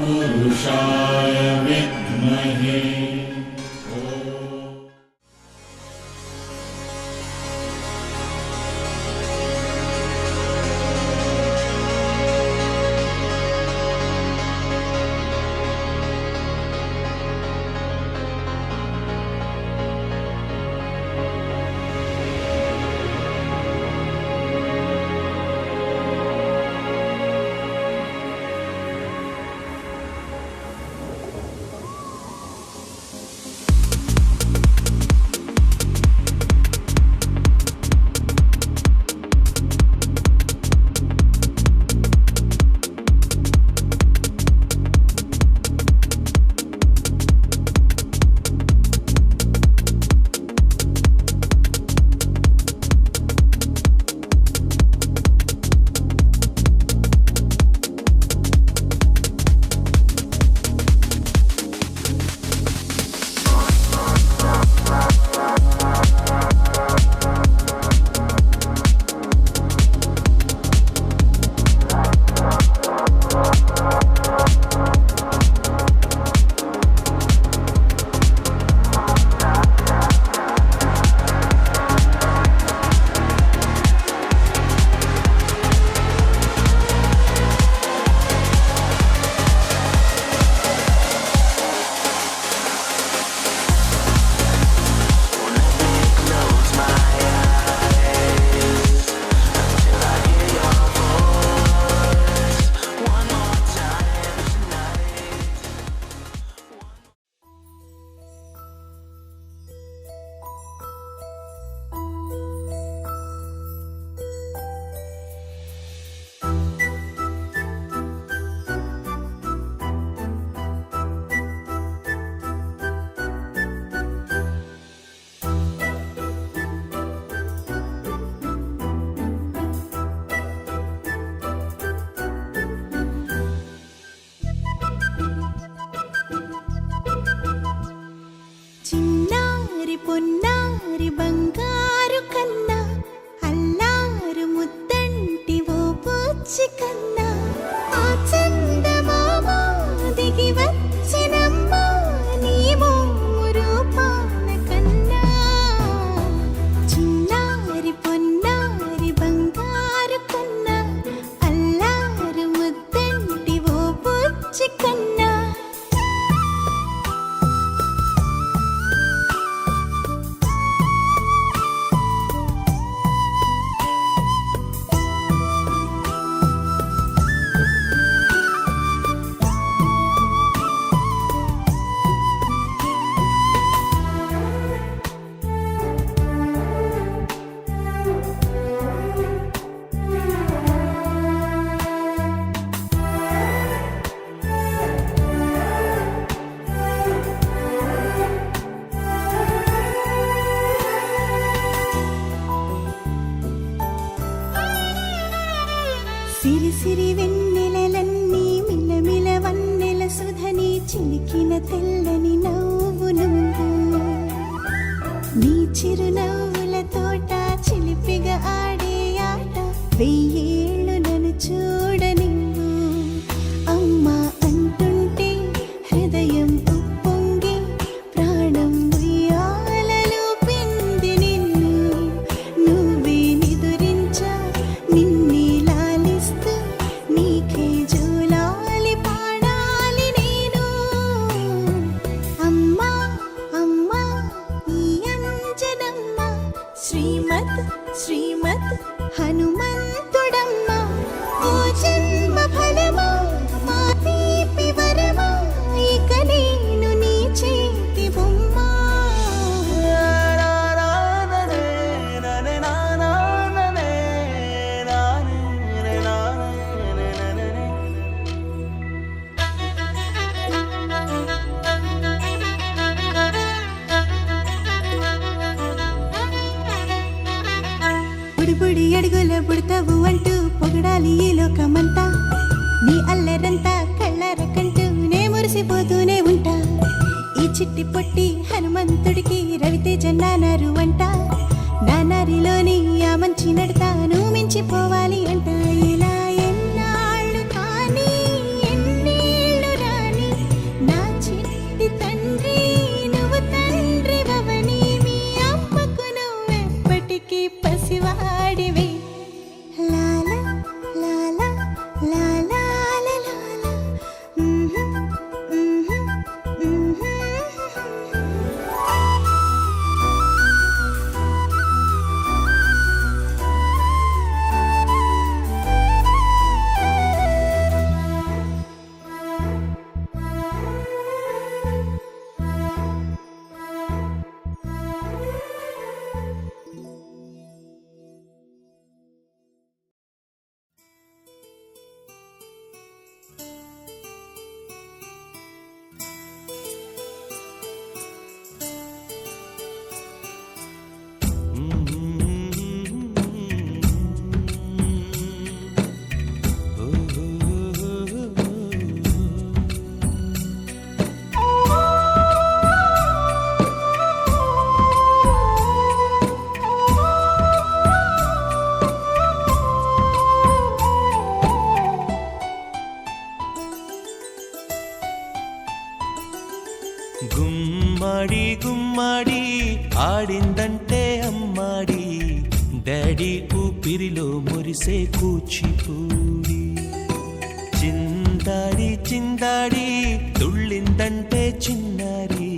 तत्पुरुषाय विद्महे। పొన్నారి బంగారు కన్నా అల్లారు ముద్దంటి ఓ పూచి కన్నా ఆ చందమామ దిగి వచ్చినమ్మ నీవు రూపాన కన్నా చిన్నారి పొన్నారి బంగారు కన్నా అల్లారు ముద్దంటి ఓ పూచి కన్నా సిరి సిరి వెన్నెలలన్నీ మిలమిల వన్నెల సుధని చిలికిన తెల్లని నవ్వు నువ్వు నీ చిరునవ్వుల తోట చిలిపిగా ఆడే ఆట వెయ్యేళ్ళు నన్ను చూడనివ్వు అమ్మా అంటుంటే హృదయం ఉప్పొంగి ప్రాణం ఉయ్యాలలో పిండి నిన్ను నువ్వే నిదురించా నిన్నే నీకే జోలాలి పాడాలి నేను అమ్మా అమ్మా ఈ అంజనమ్మ శ్రీమత్ శ్రీమత్ హనుమంతుడమ్మ ఓ జన్మ ఫలమా మా తీపి వరమా ఇక నేను నీ చేతి బొమ్మ బుడి అడుగుల బుడతావు అంటూ పొగడాలి ఈ లోకమంతా నీ అల్లరంతా కళ్ళారకంటూ నే మురిసిపోతూనే ఉంటా ఈ చిట్టి పొట్టి హనుమంతుడికి రవితేజ నానారు అంట నానారిలోని ఆ మంచి నడతాను మించిపోవాలి అంట ఇలా గుమ్మాడి గుమ్మాడి ఆడిందంటే అమ్మాడి, డాడీ ఊపిరిలో మురిసే కూచిపూడి. చిందాడి చిందాడి తుళ్ళిందంటే చిన్నారి,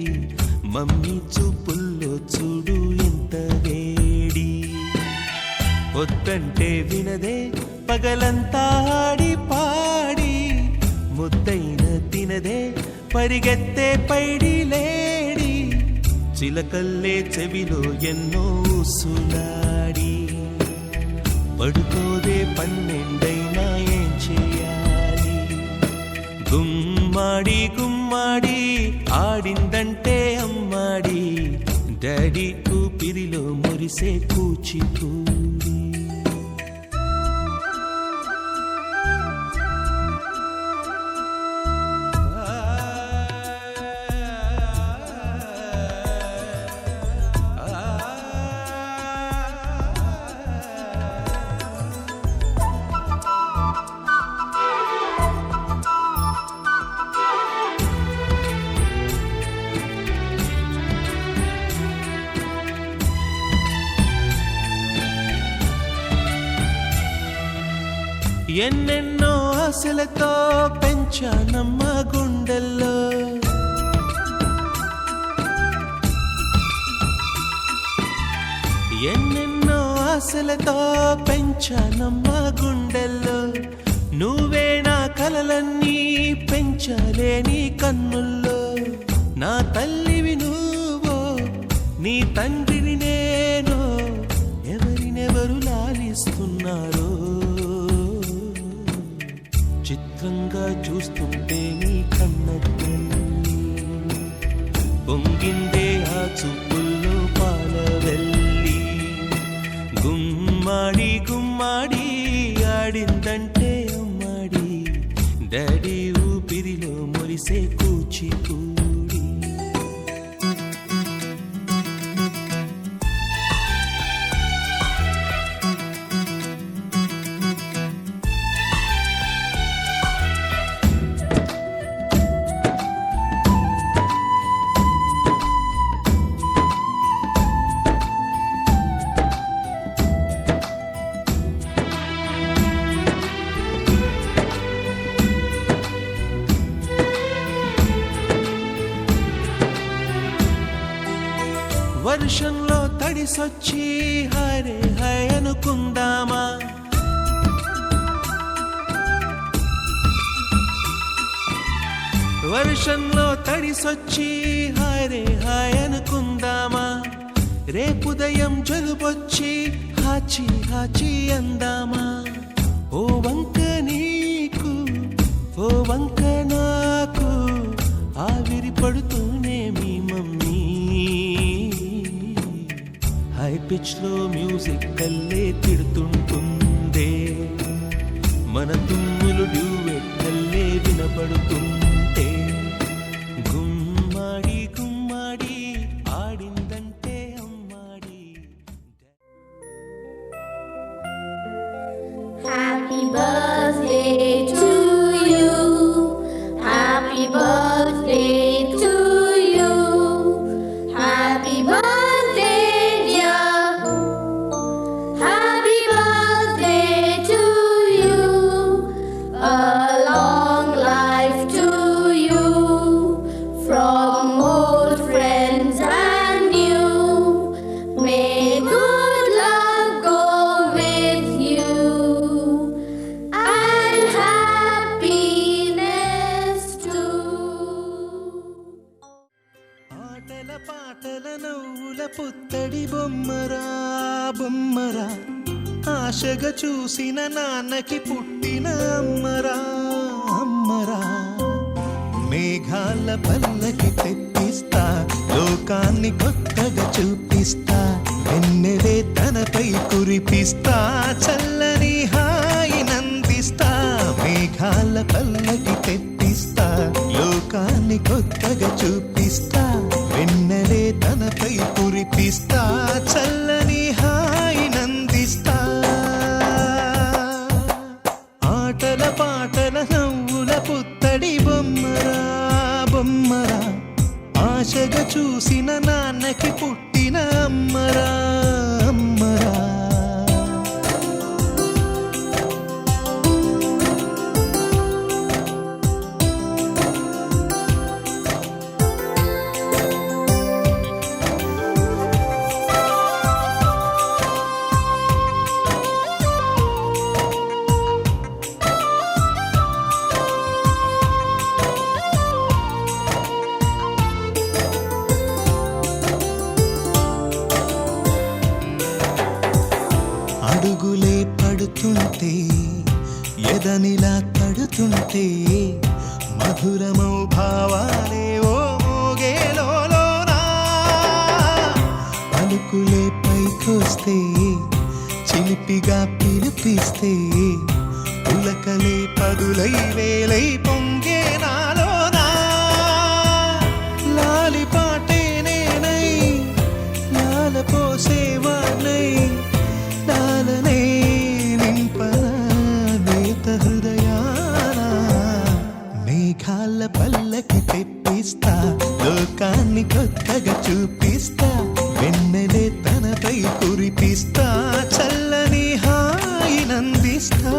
మమ్మీ చూపుల్లో చూడు ఎంత వేడి. వద్దంటే వినదే పగలంతా ఆడి పాడి, ముద్దైన తినదే పరిగెత్తే పైడి లేడి. చిలకల్లే చెవిలో ఎన్నో సులాడి, పడుకోదే పన్నెండైనా ఏం చేయాలి. గుమ్మాడి గుమ్మాడి ఆడిందంటే అమ్మాడి, డాడీ ఊపిరిలో మురిసే కూచిపూడి. ఎన్నెన్నో ఆశలతో పెంచానమ్మ గుండెల్లో, ఎన్నెన్నో ఆశలతో పెంచానమ్మ గుండెల్లో. నువ్వే నా కలలన్నీ పెంచాలే నీ కన్నుల్లో. నా తల్లివి నువ్వో నీ తండ్రిని నేను, ఎవరినెవరు లాలిస్తున్నారో చిత్రంగా చూస్తుంటే నీ కన్నట్టు పొంగిందే ఆ చూపుల్లో పాలవెల్లి. గుమ్మాడి గుమ్మాడి ఆడిందంటే అమ్మాడి, డాడీ ఊపిరిలో మురిసే కూచిపూడి. వర్షంలో తడిసొచ్చి హరే హై అనుకుందామా, వర్షంలో తడిసొచ్చి హరే హై అనుకుందామా. రేపుదయం జలుబొచ్చి హాచి హాచి అందామా. ఓ వంక నీకు ఓ వంక నాకు, ఆవిరి పడుతూనే మీ మమ్మీ. హై పిచ్ లో మ్యూజిక్ కల్లే తిడుతుంటుందే, మన తుమ్ములు డ్యూయెట్ కల్లే వినపడుతుంటే. గుమ్మాడి గుమ్మాడి ఆడిందంటే అమ్మాడి. Happy birthday to you. Happy birthday to you. Happy birthday, dear. Happy birthday to you. A long life to you. From old friends and new. May good luck go with you. And happiness too. ఆటల పాటల నవ్వుల పుత్తడి బొమ్మరా బొమ్మరా, ఆశగా చూసిన నాన్నకి పుట్టిన అమ్మరా అమ్మరా. మేఘాల పల్లకి తెప్పిస్తా, లోకాన్ని కొత్తగా చూపిస్తా, వెన్నెలే తనపై కురిపిస్తా, చల్లని హాయి నందిస్తా. మేఘాల పల్లకి తెప్పిస్తా, లోకాన్ని కొత్తగా చూపిస్తా, వెన్నెలే తనపై కురిపిస్తా, చల్లని హాయి నందిస్తా. ఆటల పాటల నవ్వుల పుత్తడి బొమ్మరా బొమ్మరా, ఆశగా చూసిన నాన్నకి పుట్టిన అమ్మరా అమ్మరా. అడుగులే పడుతుంటే ఎదనిలా తడుతుంటే మధురమౌ భావాలే ఓ మోగేలోనా. పలుకులే పైకొస్తే చిలిపిగా పిలిపిస్తే పులకలే పదులై వేలై పొంగే నాలోనా. లాలి పాటే నేనై లాల పోసేవాణ్ణై లాలనే నింపనా నేత హృదయాన. మేఘాల పల్లకి తెప్పిస్తా లోకాన్ని కొత్తగా చూపిస్తా. వెన్నెలే తనపై కురిపిస్తా చల్లని హాయినందిస్తా.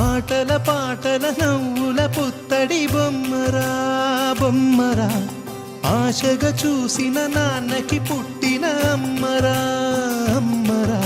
ఆటల పాటల నవ్వుల పుత్తడి బొమ్మరా బొమ్మరా. ఆశగా చూసిన నాన్నకి పుట్టిన అమ్మరా అమ్మరా.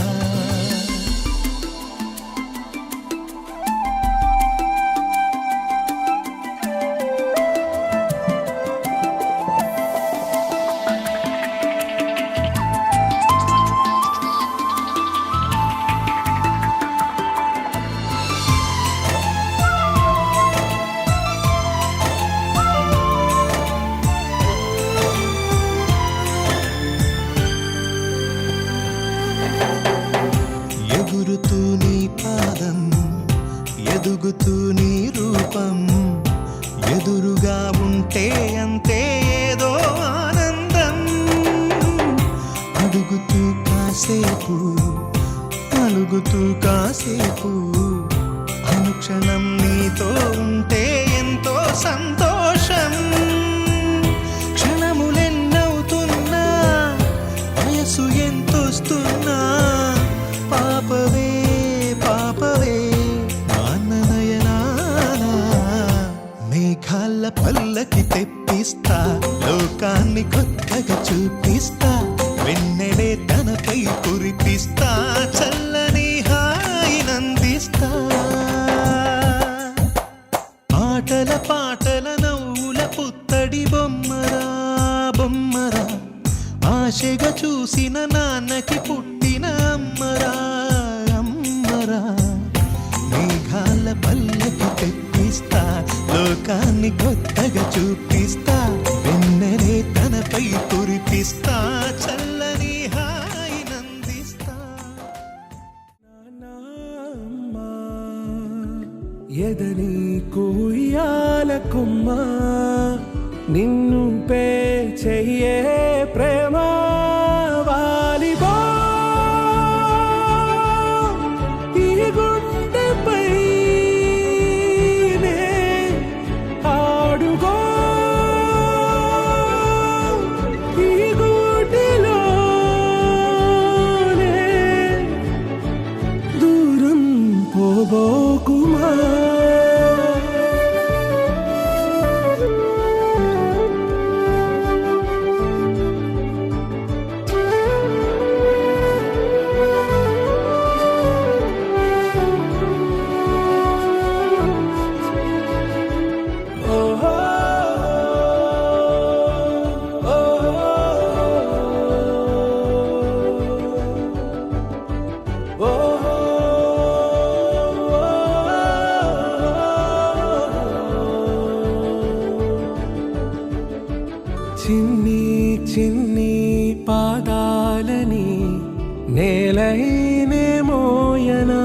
ఎగురుతూ నీ పాదం ఎదుగుతూ నీ రూపం ఎదురుగా ఉంటే అంతే ఏదో ఆనందం. అడుగుతూ కాసేపు అలుగుతూ కాసేపు అనుక్షణం నీతో ఉంటే ఎంతో సంతోషం. క్షణములెన్నవుతున్నా వయసు ఎంతొస్తున్నా పాపవే పాపవే నాన్ననయనానా. మేఘాల పల్లకి తెప్పిస్తా లోకాన్ని కొత్తగా చూపిస్తా. వెన్నెలే తనపై కురిపిస్తా చల్లని హాయినందిస్తా. ఆటల పాటల నవ్వుల పుత్తడి బొమ్మరా బొమ్మరా. ఆశగా చూసిన నాన్నకి పుట్టిన అమ్మరా అమ్మరా. మేఘాల పల్లకి తెప్పిస్తా లోకాన్ని కొత్తగా చూపిస్తా. వెన్నెలే తనపై కురిపిస్తా చల్లని హాయినందిస్తా. ఎదని కొయ్యాల కొమ్మ నిన్ను పే చెయ్యే ప్రేమ వాలిబా. ఈ గుండెపై నే ఆడుగో ఈ గూటిలోనే దూరం పోబోకుమా. చిన్ని చిన్ని పాదాలని నేలైనే మోయనా.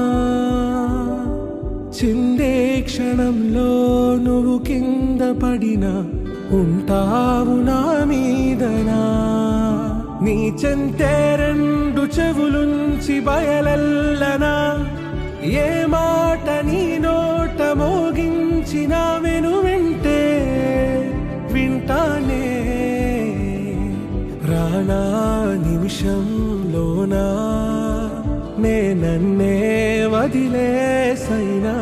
చిందే క్షణంలో నువ్వు కింద పడినా ఉంటావు నా మీదనా. నీ చెంతే రెండు చెవులుంచి బయలల్లనా. ఏ మాట నీ నోట మోగించిన వెను వెంటే వదిలేసైనా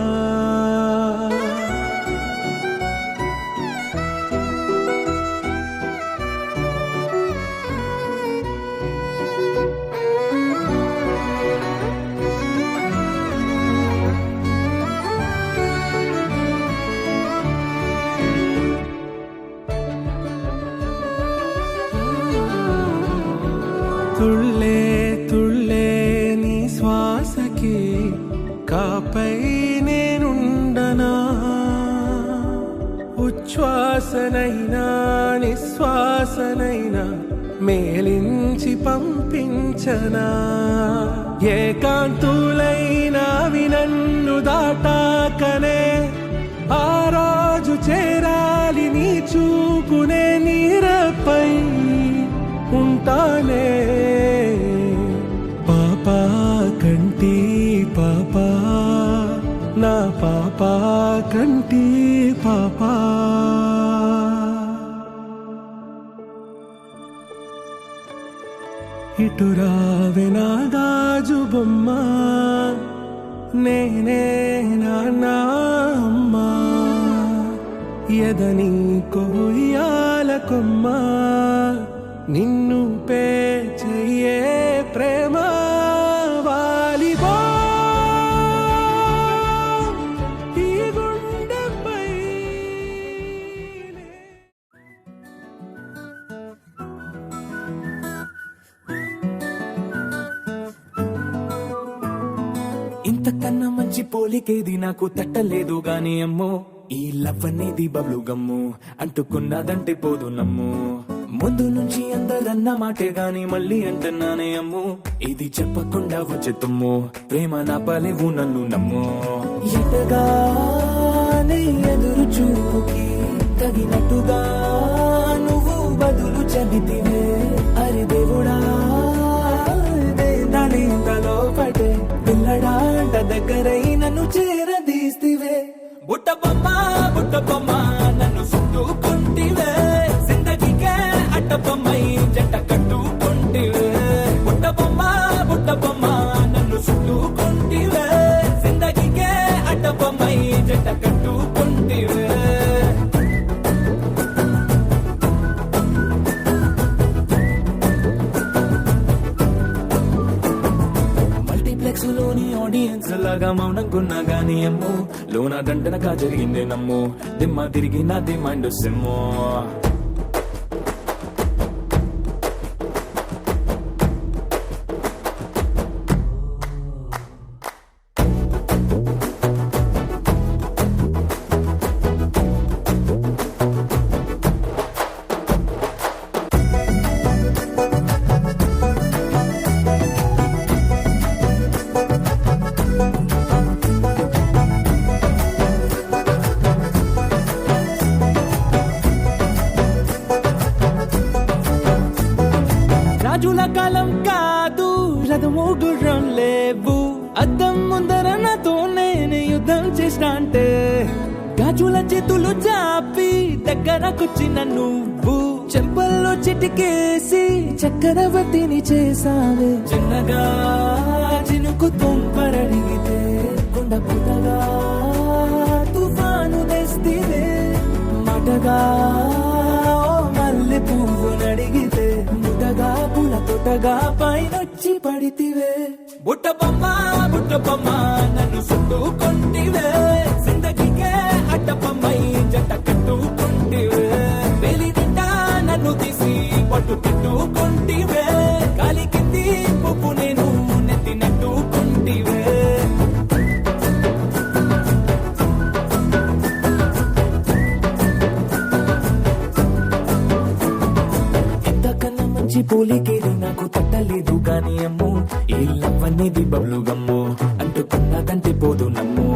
తుళ్ళే తుళ్ళే నీ శ్వాసకి కాపై నేనుండనా ఉచ్ఛ్వాసనైనా నిశ్వాసనైనా మేలించి పంపించనా ఏకాంతులైనవి నన్ను దాటాకనే ఆ రోజు చేరాలి నీ చూపునే నీరపై ఉంటానే పాపా కంటి పాపా నా పాపా కంటి పాపా ఇటురావే నా గాజు బొమ్మ నేనే నాన్న అమ్మా ఎదని కొయ్యాల కొమ్మ నిన్ను పే చెయ్యే ప్రేమ వాలిబో ఈ గుండెపై ఇంతకన్నా మంచి పోలికేది నాకు తట్టలేదు గాని అమ్మో ఈ లవ్ అనేది బబ్లు గమ్ము అంటుకున్నదంటే పోదు నమ్ము ముందు నుంచి అందరన్న మాటే గాని మళ్ళీ అంటున్నానే అమ్ము ఇది చెప్పకుండా వచ్చే తుమ్ము ప్రేమ నా పలేవు నన్ను నమ్ము ఎటగానే ఎదురు చూపుకి తగినట్టుగా నువ్వు బదులు చెబితివే అరే దేవుడా దానింతలో పడే పిల్లడాంట దగ్గరై నన్ను చేరదీస్తివే బుట్ట బొమ్మ నన్ను చుట్టుకుంటివే జిందగీకే అట్ట బొమ్మై జంట కట్టుకుంటివే బుట్ట బొమ్మ నన్ను చుట్టుకుంటివే జిందగీకే అట్ట బొమ్మై జంట కట్టుకుంటివే లోని ఆడియన్స్ లాగా మౌనంకున్నా గానీ అమ్ము లోన దండనగా జరిగిందే నమ్ము దిమ్మ తిరిగి నా దిమ్మండ్ సిమ్ము రాజుల కాలం కాదు రథము గుర్రం లేవు అద్దం ముందర నాతో నేను యుద్ధం చేస్తా అంటే గాజుల చేతులు చాపి దగ్గరకొచ్చిన నువ్వు చెంపల్లో చిటికేసి చక్రవర్తిని చేసావే చిన్నగా చినుకు తుంపరడిగితే కొండ పుటగా తుఫాను తెస్తివే మాటగా మల్లె పువ్వు నడిగితే ముటగా పుల తొటగా పైనొచ్చి పడితివే బుట్ట బొమ్మ నన్ను చుట్టుకుంటివే జిందగీకే అట్ట బొమ్మై జంట కట్టుకుంటివే వేలి నిండా నన్ను తీసి పట్టు తిట్టుకుంటివే గాలి కింది పువ్వు నేను నెత్తినట్టుకుంటివే పోలికేది నాకు తట్టలేదు గాని అమ్ము ఈ లవ్ అనేది బబ్లు గమ్ము అంటుకున్నదంటే పోదు నమ్ము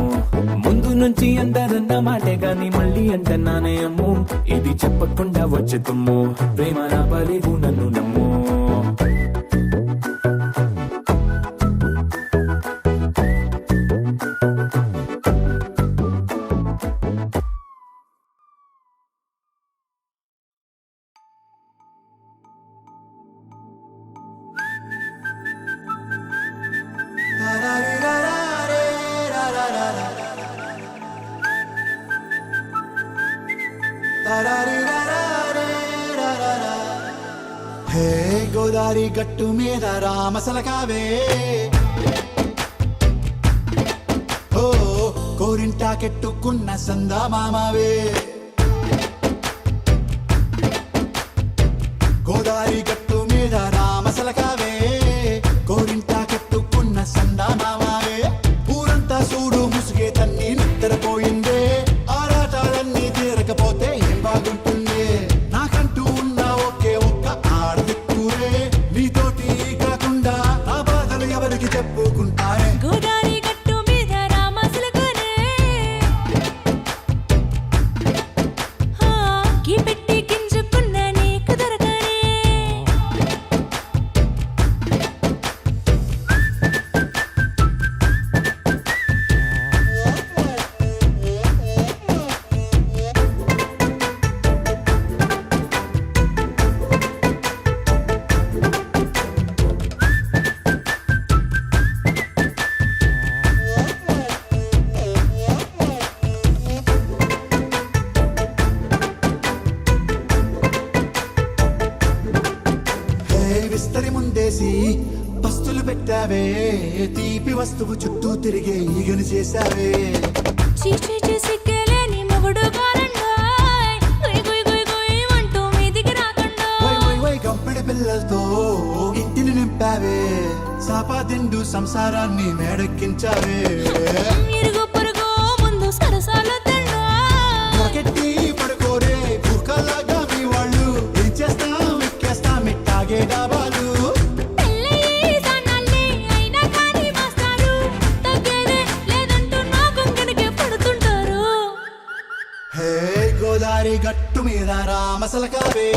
ముందు నుంచి అందరన్న మాటే గాని మళ్ళీ అంటున్నానే అమ్ము ఇది చెప్పకుండా వచ్చే తుమ్ము ప్రేమ నా పలేవు నన్ను నమ్ము హే గోదారి గట్టు మీద రామసలకావే ఓ కోరింటాకెట్టుకున్న సందా మామావే గోదారి గట్టు మీద రామసలకావే కోరింటాకెట్టుకున్న సందా మామావే ఊరంతా చూడు ముసుగే తన్ని నిద్రపోయిందే ఆరాటాలన్నీ తీరకపోతే ఏం బాగుంటుంది నాకంటూ ఉన్న ఒకే ఒక్క ఆడదిక్కురే నీతోటి కాకుండా నా బాధలు ఎవరికి చెప్పుకుంటారే గోదారి గట్టు మీద రామసలకునే గీ పెట్టి గింజుకున్న నీకు దొరకనే విస్తరి ముందేసి పస్తులు పెట్టావే తీపి వస్తువు చుట్టూ తిరిగే ఈగను చేశావే చీచీ సిగ్గలేని మొగుడు కారండాయ్ గుయ్ గుయ్ గుయ్ గుయ్ అంటూ మీదికి రాకుండా వై వై వై గంపెడి పిల్లలతో ఇంటిని నింపావే సాపాదిండు సంసారాన్ని మేడెక్కించావే ఇరుగు పొరుగు ముందు సరసాలు తండా మొరకెట్టి పడుకోరే కుక్కలాగా మీ వాళ్ళు ఏం చేస్తాం ఎక్కేస్తాం ఇట్టాగే డాబాలు పెళ్ళయి సన్నాళ్ళే అయినా కానీ మాస్తారు తగ్గేదే లేదంటూ నా కొంకణకే పడుతుంటారు హే గోదారి గట్టు మీద రామసలకావే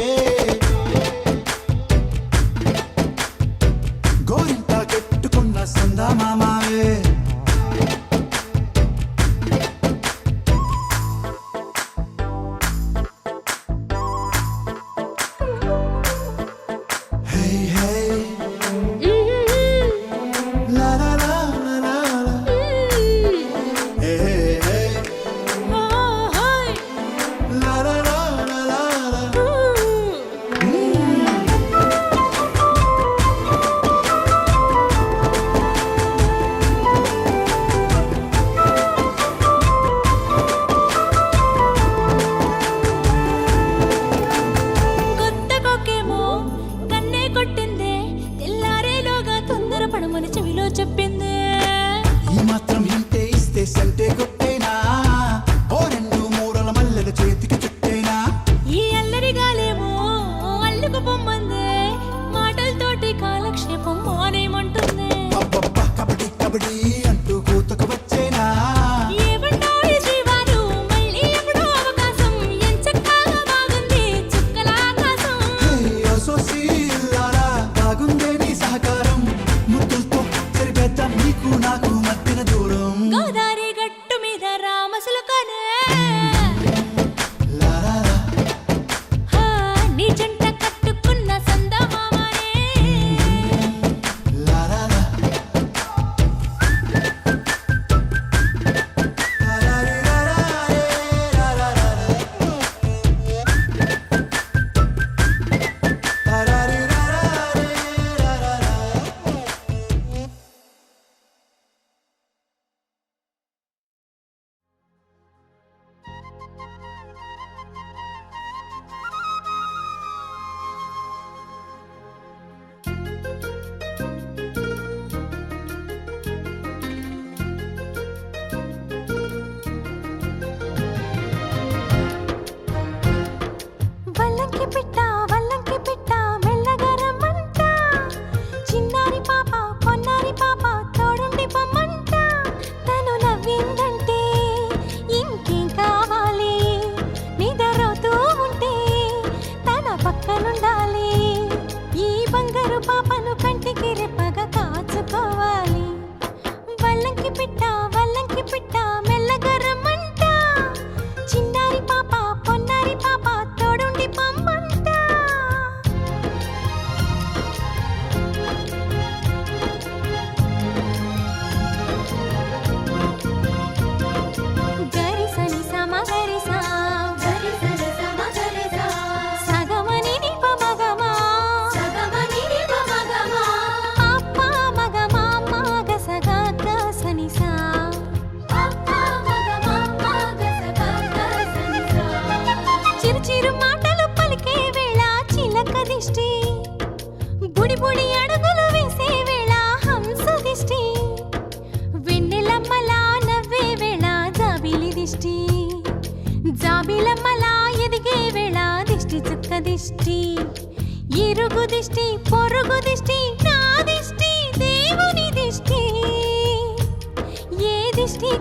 గోరింటా కెట్టుకున్న సందా మామావే హే హే లా లా లా లా లా లా. హే హే హే లా లా లా లా లా లా. చిరు చిరు మాటలు పలికే వేళ చిలక దిష్టి, బుడి బుడి అడుగులు వేసే వేళ హంస దిష్టి, వెన్నెలమ్మలా నవ్వే వేళ జాబిలి దిష్టి, జాబిలమ్మలా ఎదిగే వేళ దిష్టి చుక్క దిష్టి, ఇరుగు దిష్టి పొరుగు దిష్టి నా దిష్టి దేవుని దిష్టి, ఏ దిష్టి